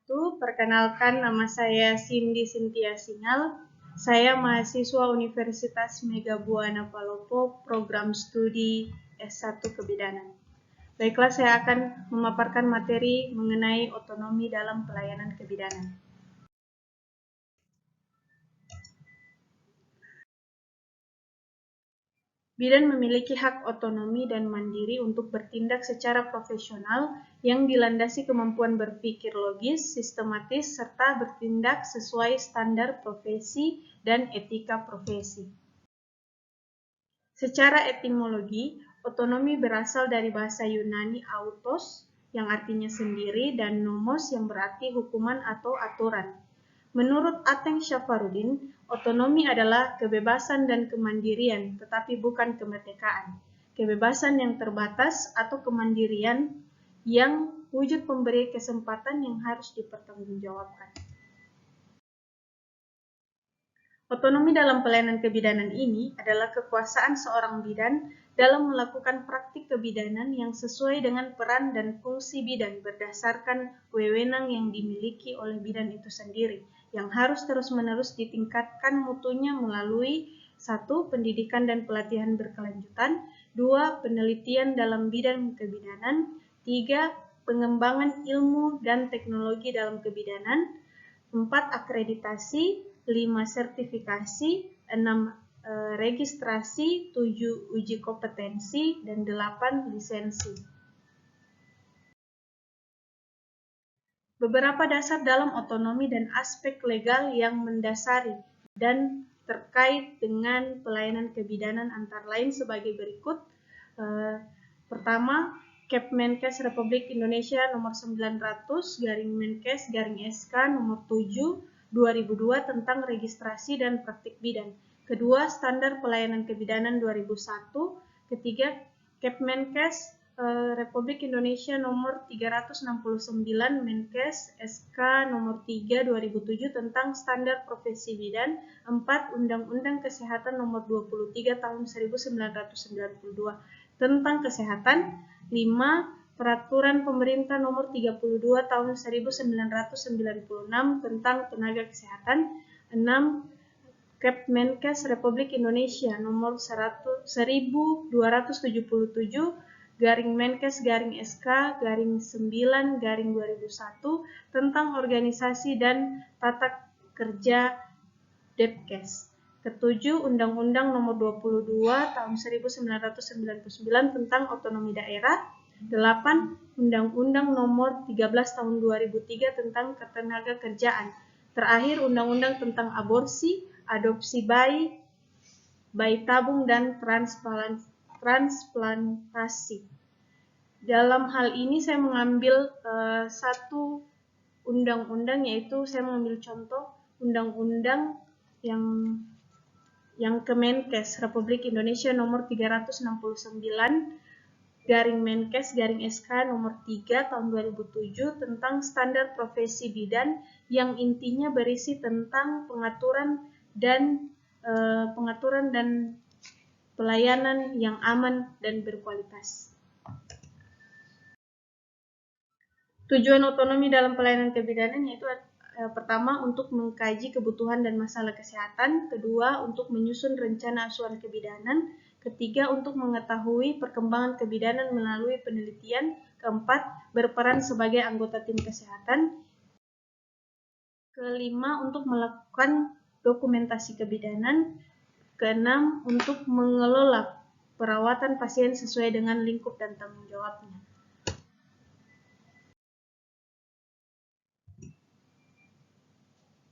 Perkenalkan, nama saya Cindy Cynthia Singal. Saya mahasiswa Universitas Mega Buana Palopo, program studi S1 Kebidanan. Baiklah, saya akan memaparkan materi mengenai otonomi dalam pelayanan kebidanan. Bidan memiliki hak otonomi dan mandiri untuk bertindak secara profesional yang dilandasi kemampuan berpikir logis, sistematis, serta bertindak sesuai standar profesi dan etika profesi. Secara etimologi, otonomi berasal dari bahasa Yunani autos, yang artinya sendiri, dan nomos yang berarti hukuman atau aturan. Menurut Ateng Syafarudin, otonomi adalah kebebasan dan kemandirian, tetapi bukan kemerdekaan. Kebebasan yang terbatas atau kemandirian yang wujud pemberi kesempatan yang harus dipertanggungjawabkan. Otonomi dalam pelayanan kebidanan ini adalah kekuasaan seorang bidan dalam melakukan praktik kebidanan yang sesuai dengan peran dan fungsi bidan berdasarkan wewenang yang dimiliki oleh bidan itu sendiri, yang harus terus-menerus ditingkatkan mutunya melalui 1. Pendidikan dan pelatihan berkelanjutan, 2. Penelitian dalam bidang kebidanan, 3. Pengembangan ilmu dan teknologi dalam kebidanan, 4. Akreditasi, 5. Sertifikasi, 6. Registrasi, 7. Uji kompetensi, dan 8. Lisensi. Beberapa dasar dalam otonomi dan aspek legal yang mendasari dan terkait dengan pelayanan kebidanan antara lain sebagai berikut. Pertama, Kepmenkes Republik Indonesia nomor 900/Menkes/SK nomor 7/2002 tentang registrasi dan praktik bidan. Kedua, Standar Pelayanan Kebidanan 2001. Ketiga, Kepmenkes Republik Indonesia nomor 369 Menkes SK nomor 3 2007 tentang standar profesi bidan. 4. Undang-Undang Kesehatan nomor 23 tahun 1992 tentang kesehatan. 5. Peraturan Pemerintah nomor 32 tahun 1996 tentang tenaga kesehatan. 6. Kepmenkes Republik Indonesia nomor 1272/Menkes/SK/9/2001 tentang organisasi dan tata kerja Depkes. Ketujuh, Undang-Undang nomor 22 tahun 1999 tentang otonomi daerah. 8. Undang-Undang nomor 13 tahun 2003 tentang ketenaga kerjaan. Terakhir, Undang-Undang tentang aborsi, adopsi bayi, bayi tabung, dan transplantasi. Dalam hal ini saya mengambil satu undang-undang, yaitu saya mengambil contoh undang-undang yang Kemenkes Republik Indonesia nomor 369/Menkes/SK nomor 3 tahun 2007 tentang standar profesi bidan yang intinya berisi tentang pengaturan dan pelayanan yang aman dan berkualitas. Tujuan otonomi dalam pelayanan kebidanan yaitu pertama, untuk mengkaji kebutuhan dan masalah kesehatan. Kedua, untuk menyusun rencana asuhan kebidanan. Ketiga, untuk mengetahui perkembangan kebidanan melalui penelitian. Keempat, berperan sebagai anggota tim kesehatan. Kelima, untuk melakukan dokumentasi kebidanan. Keenam, untuk mengelola perawatan pasien sesuai dengan lingkup dan tanggung jawabnya.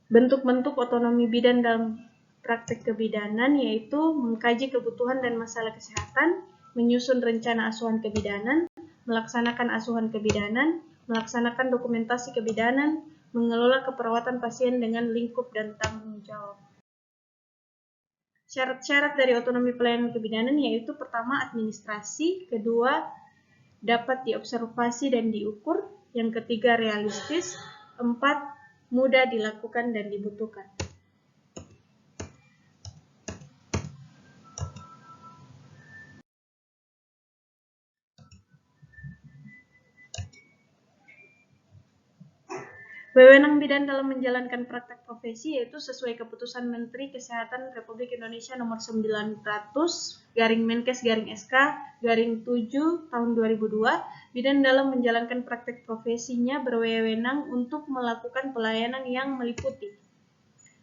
Bentuk-bentuk otonomi bidan dalam praktek kebidanan yaitu mengkaji kebutuhan dan masalah kesehatan, menyusun rencana asuhan kebidanan, melaksanakan asuhan kebidanan, melaksanakan dokumentasi kebidanan, mengelola keperawatan pasien dengan lingkup dan tanggung jawab. Syarat-syarat dari otonomi pelayanan kebidanan yaitu pertama, administrasi, kedua, dapat diobservasi dan diukur, yang ketiga, realistis, 4, mudah dilakukan dan dibutuhkan. Wewenang bidan dalam menjalankan praktek profesi yaitu sesuai keputusan Menteri Kesehatan Republik Indonesia nomor 900/Menkes/SK/7 tahun 2002, bidan dalam menjalankan praktek profesinya berwenang untuk melakukan pelayanan yang meliputi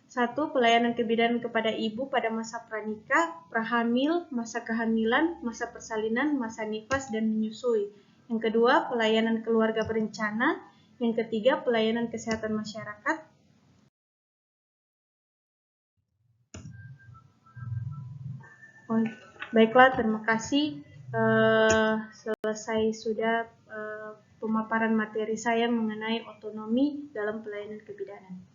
1. Pelayanan kebidanan kepada ibu pada masa pranikah, prahamil, masa kehamilan, masa persalinan, masa nifas, dan menyusui. Yang kedua, pelayanan keluarga berencana. Yang ketiga, pelayanan kesehatan masyarakat. Baiklah, terima kasih. Selesai sudah pemaparan materi saya mengenai otonomi dalam pelayanan kebidanan.